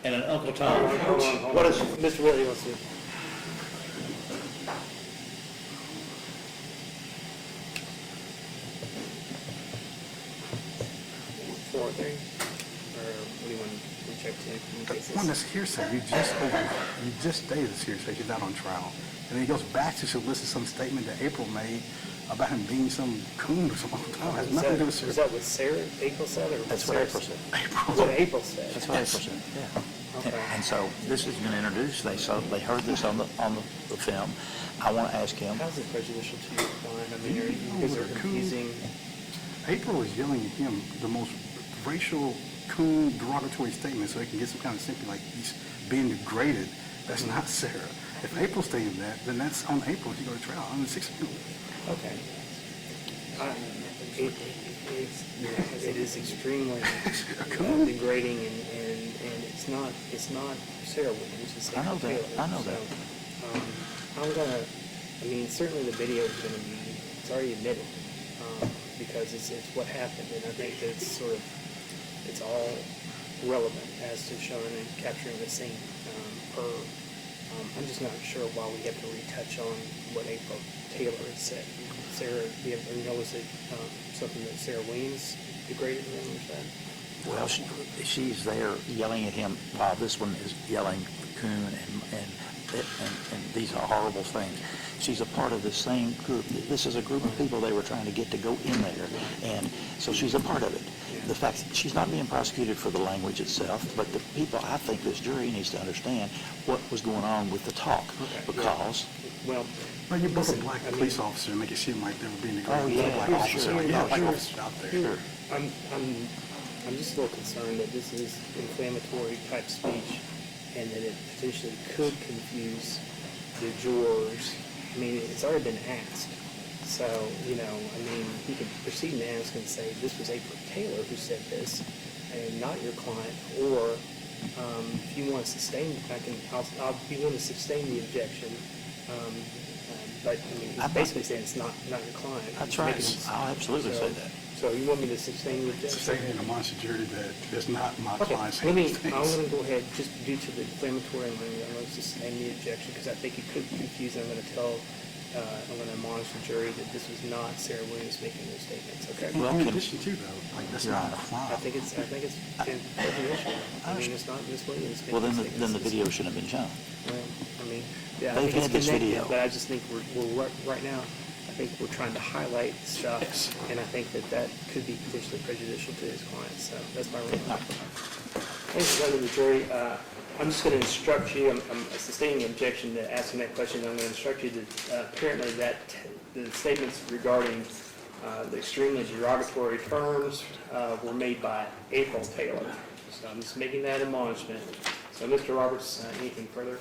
and an Uncle Tom. Hold on. What is, Mr. Whitley wants to. Four thing, or what do you want to check to? One that's hearsay. You just stated it's hearsay. She's not on trial. And then he goes back to solicit some statement that April made about him being some coon or something. Oh, has nothing to do with Was Sarah. that what Sarah, April said, or That's what April said. What April said? That's what April said, yeah. Okay. And so this has been introduced, they heard this on the film. I want to ask him, How's it prejudicial to your client? I mean, are you confusing? April is yelling at him the most racial, coon, derogatory statement so he can get some kind of sympathy like he's being degraded. That's not Sarah. If April stated that, then that's on April if you go to trial. On the 6th. Okay. It is extremely degrading, and it's not Sarah Williams. It's I know that. Taylor. I know that. So, I mean, certainly the video is going to be, it's already admitted, because it's what happened, and I think that it's all relevant as to showing and capturing the scene. I'm just not sure why we have to retouch on what April Taylor had said. Sarah, do you know, was it something that Sarah Williams degraded him or said? well, she's there yelling at him while this one is yelling coon and these are horrible things. She's a part of the same group. This is a group of people they were trying to get to go in there, and so she's a part of it. The fact that she's not being prosecuted for the language itself, but the people, I think this jury needs to understand what was going on with the talk, because... Well, you book a black police officer and make it seem like they were being degraded. Oh, yeah, black sure. officer. Like, yeah, black officers out there. Sure. I'm just a little concerned that this is inflammatory type speech, and that it potentially could confuse the jurors. I mean, it's already been asked. So, you know, I mean, he could proceed and ask and say, this was April Taylor who said this, and not your client. Or if you want to sustain, I'll be willing to sustain the objection. But I mean, he's basically saying it's not your client. That's right. I'll absolutely say that. So you want me to sustain the objection? Sustain and admonish the jury that it's not my Okay, client's I'm things. going to go ahead, just due to the inflammatory language, I'm going to sustain the objection because I think it could confuse. I'm going to admonish the jury that this was not Sarah Williams making those statements, okay? Well, in addition to though, like that's Your not Honor. a crime. I think it's prejudicial. I mean, it's not Miss Williams making Well, those then statements. the video shouldn't have been shown. Well, I mean, yeah, They've I think it's had this connected, video. but I just think we're right now, I think we're trying to highlight stuff, and I think that could be potentially prejudicial to his clients, so that's my remark. Thanks for the jury. I'm just going to instruct you, I'm sustaining the objection to asking that question. I'm going to instruct you that apparently that the statements regarding the extremely derogatory terms were made by April Taylor. So I'm just making that admonishment. So Mr. Roberts, anything further?